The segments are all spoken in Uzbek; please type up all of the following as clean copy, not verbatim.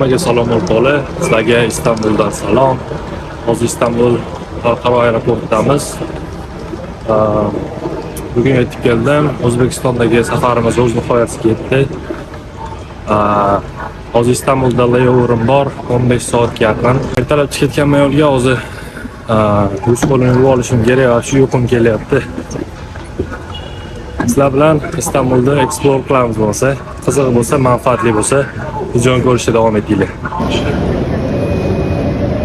Hammaga salom o'rtoqlar. Sizlarga Istanbuldan salom. Hozir Istanbul xalqaro aeroportidamiz. Bugun yetib keldim. O'zbekistondagi safarimiz o'z nihoyasiga yetdi. Hozir Istanbulda layoverim bor, 15 soatga yaqin. Ertalab chiqib ketganman yo'lga hozir yuz qo'lini yuvib olishim kerak, shu yo'qim kelyapti. Sizlar bilan Istanbulda explore qilamiz bo'lsa, qiziq bo'lsa, manfaatli bo'lsa, videoni ko'rishda davom etinglar.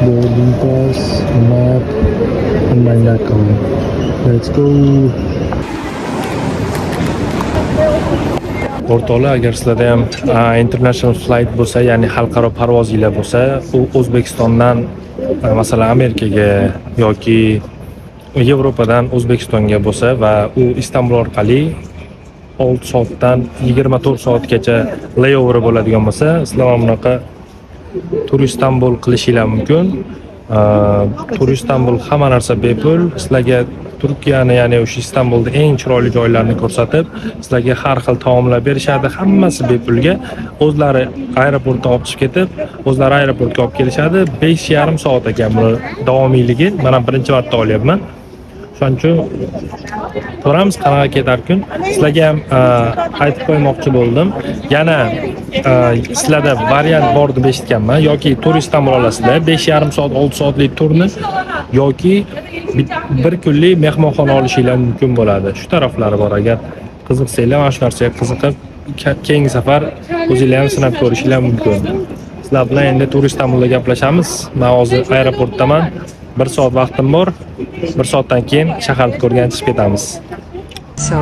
Boarding pass, map, and my account. Let's go. O'rtoqlar, agar sizlarda ham international flight bo'lsa, ya'ni xalqaro parvozinglar bo'lsa, u O'zbekistondan masalan Amerikaga yoki Yevropadan O'zbekistonga bo'lsa va u Istanbul orqali 6 soatdan 24 soatgacha layover bo'ladigan bo'lsa, sizlar ham bunaqa Tur Istanbul qilishinglar mumkin. Tur Istanbul hamma narsa bepul. Sizlarga Turkiyani, ya'ni o'sha Istanbulda eng chiroyli joylarni ko'rsatib, sizlarga har xil taomlar berishadi. Hammasi bepulga. O'zlari aeroportga olib chiqib ketib, o'zlari aeroportga olib kelishadi. 5,5 soat ekan buni davomiyligi. Men birinchi marta olyapman. Shuning uchun ko'ramiz qanaqa ketar kun. Sizlarga ham aytib qo'ymoqchi bo'ldim. Yana sizlarda variant bor deb eshitganman. Yoki Tur Istanbul olasizlar, 5,5 soat, 6 soatlik turni yoki bir kunlik mehmonxona olishinglar mumkin bo'ladi. Shu taraflari bor. Agar qiziqsanglar, mana shu narsaga qiziqib, keyingi safar o'zingizlar ham sinab ko'rishinglar mumkin. Sizlar bilan endi Tur Istanbulda gaplashamiz. Men hozir aeroportdaman. 1 soat vaqtim bor. 1 soatdan keyin shaharni ko'rgan chiqib ketamiz. So,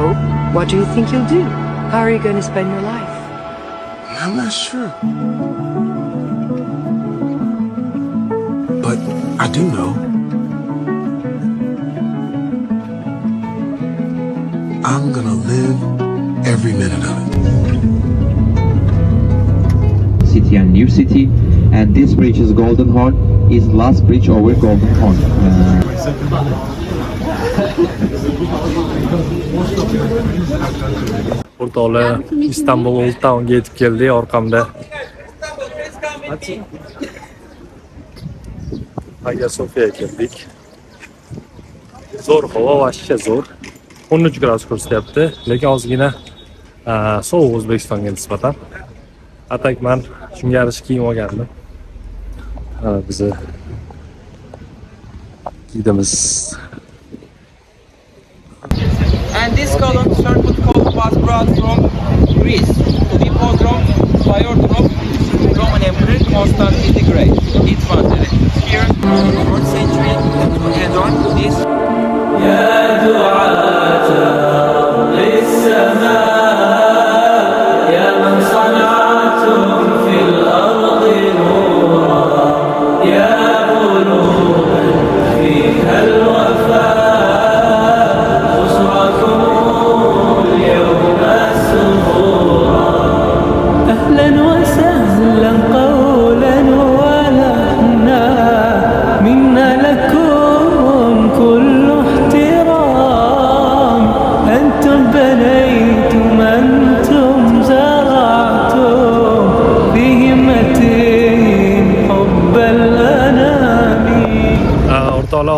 what do you think you'll do? How are you going to spend your life? I'm not sure. But I do know. I'm gonna live every minute of it. City and New City, and this bridge is Golden Horn, is last bridge over Golden Horn. O'rtoqlar, Istanbul Old Townga yetib keldik. Orqamda Hagia Sofiyaga keldik. Zo'r havo, vashcha zo'r. 13 gradus ko'rsatyapti, lekin ozgina sovuq O'zbekistonga nisbatan. Atak men shunga yarasha kiyim olgandim. Bizni gidamiz. And this column circuit code was brought from Greece to be pogrom by order of Roman Emperor Constantine the Great. It was here in the 4th century to add on this.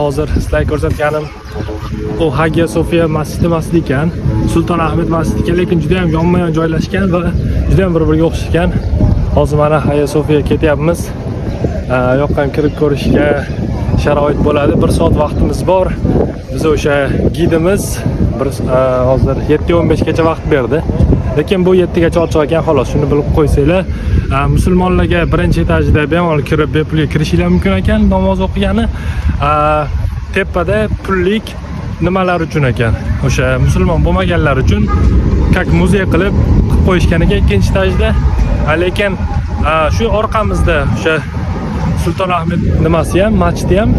Hozir sizlarga ko'rsatganim u Hagia Sofiya masjidi emas ekan, Sulton Ahmed masjidi ekan, lekin juda ham yonma-yon joylashgan va juda ham bir-biriga o'xshagan. Hozir mana Hagia Sofiyaga ketyapmiz. Yoqqan kirib ko'rishga sharoit bo'ladi. 1 soat vaqtimiz bor. Biz o'sha gidimiz hozir 7:15 gacha vaqt berdi. Lekin bu 7 gacha ochiq ekan, xolos shuni bilib qo'ysanglar. Musulmonlarga birinchi etajda bemalol kirib bepul kirishinglar mumkin ekan, namoz o'qigani. Tepada pullik nimalar uchun ekan? O'sha musulmon bo'lmaganlar uchun как muzey qilib qo'yishgan ekan ikkinchi etajda. Lekin shu orqamizda o'sha Sulton Ahmed nimasi ham, masjidi ham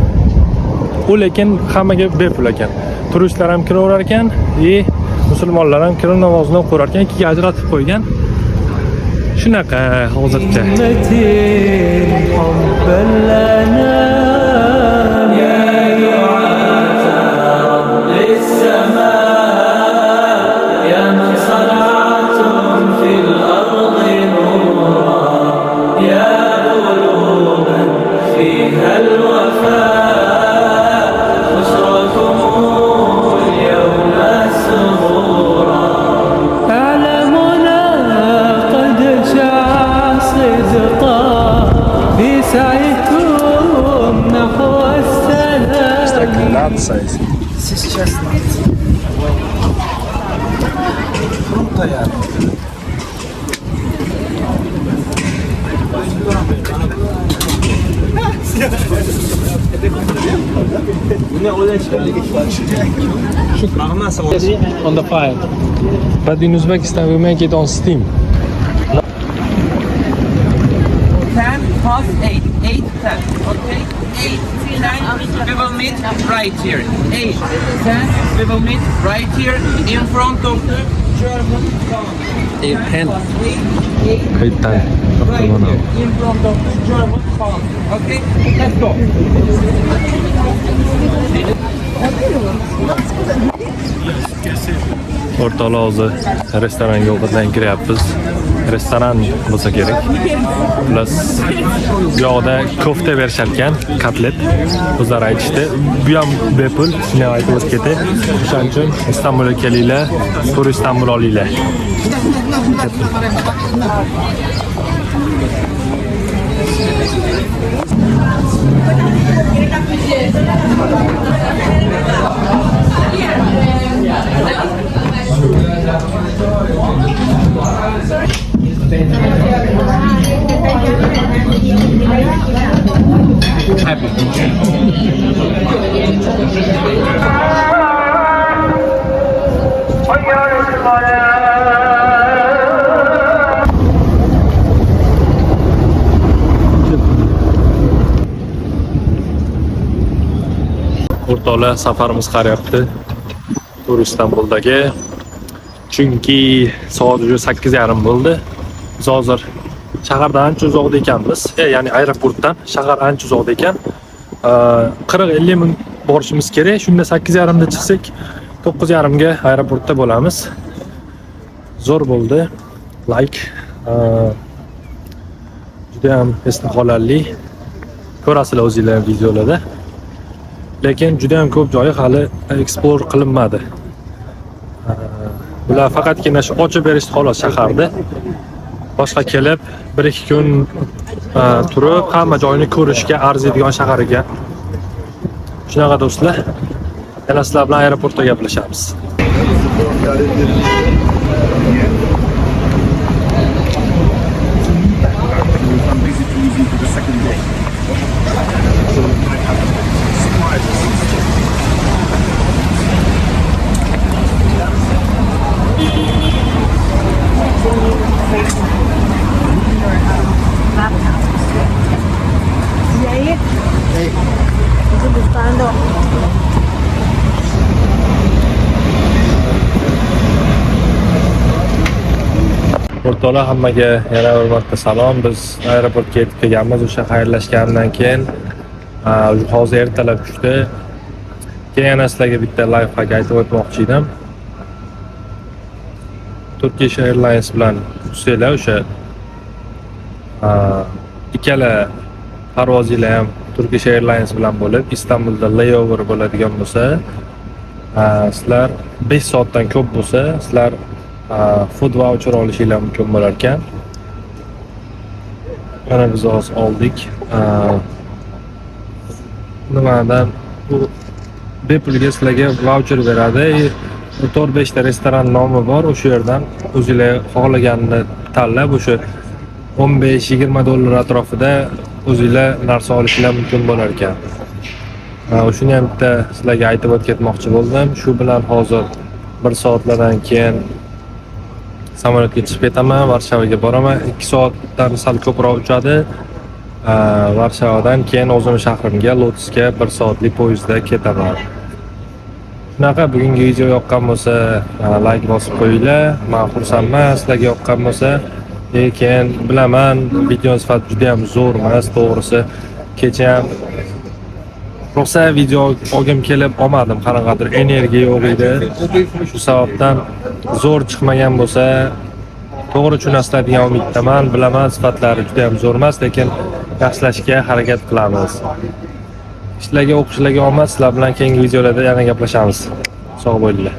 u lekin hammaga bepul ekan. Turistlar ham kiraverar ekan, musulmonlar ham kirib namozini o'qirar ekan, ikkiga ajratib qo'ygan. Shunaqa hozircha. يا On the fire. But in Uzbekistan we make it on steam. 10 past 8, 8, 10, okay? 8, 10, we will meet right here. 8, 10, we will meet right here in front of the German town. 8, 10. 8, 8, Kayıttan. right here in front of the German town. Okay? Let's go. O'rtoqlar hozir restoranga ovqatdan kiryapmiz. Restoran bo'lsa kerak. Plus bu yoqda kofta berishar ekan, kotlet. O'zlari aytishdi. Bu ham bepul, shuni ham aytib o'tib O'shaning uchun Istanbulga kelinglar, tur Istanbul olinglar. O'rtoqlar, safarimiz qarayapti. Tur Istanbuldagi. Chunki soat уже 8:30 bo'ldi. Biz hozir shahardan ancha uzoqda ekanmiz. Ya'ni aeroportdan shahar ancha uzoqda ekan. 40-50 minut borishimiz kerak. Shunda 8:30 da chiqsak, 9:30 ga aeroportda bo'lamiz. Zo'r bo'ldi. Like juda ham esda qolarli. Ko'rasizlar o'zingizlar videolarda. Lekin juda ham ko'p joyi hali explore qilinmadi. Bular faqatgina shu ochib berishdi xolos shaharda. Boshqa kelib 1-2 kun turib hamma joyini ko'rishga arziydigan shahar ekan. Shunaqa do'stlar. Yana sizlar bilan aeroportda gaplashamiz. O'rtoqlar, hammaga yana bir marta salom. Biz aeroportga yetib kelganmiz. O'sha xayrlashgandan keyin hozir ertalab tushdi. Keyin yana sizlarga bitta live hack aytib o'tmoqchi edim. Turkish Airlines bilan utsanglar o'sha ikkala parvozinglar ham Turkish Airlines bilan bo'lib, Istanbulda layover bo'ladigan bo'lsa, sizlar 5 soatdan ko'p bo'lsa, sizlar food voucher olishinglar mumkin bo'lar ekan. Mana biz hozir oldik. Nimadan bu bepulga sizlarga voucher beradi. 4-5 ta restoran nomi bor. O'sha yerdan o'zingizlar xohlaganini tanlab, o'sha 15-20 dollar atrofida o'zingizlar narsa olishinglar mumkin bo'lar ekan. Shuni ham bitta sizlarga aytib o'tmoqchi bo'ldim. Shu bilan hozir 1 soatlardan keyin samolyotga chiqib ketaman, Varshavaga boraman. 2 soatdan sal ko'proq uchadi. Varshavadan keyin o'zim shahrimga Lotusga 1 soatlik poyezdda ketaman. Shunaqa, bugungi video yoqqan bo'lsa, like bosib qo'yinglar. Men xursandman. Sizlarga yoqqan bo'lsa, lekin bilaman, video sifati juda ham zo'r emas, to'g'risi. Kecha ham rosa video olgim kelib olmadim, qanaqadir energiya yo'q edi. Shu sababdan zo'r chiqmagan bo'lsa, to'g'ri tushunasizlar degan umiddaman. Bilaman, sifatlari juda ham zo'r emas, lekin yaxshilashga harakat qilamiz. Ishlarga o'qishlarga omad. Sizlar bilan keyingi videolarda yana gaplashamiz. Sog' bo'linglar.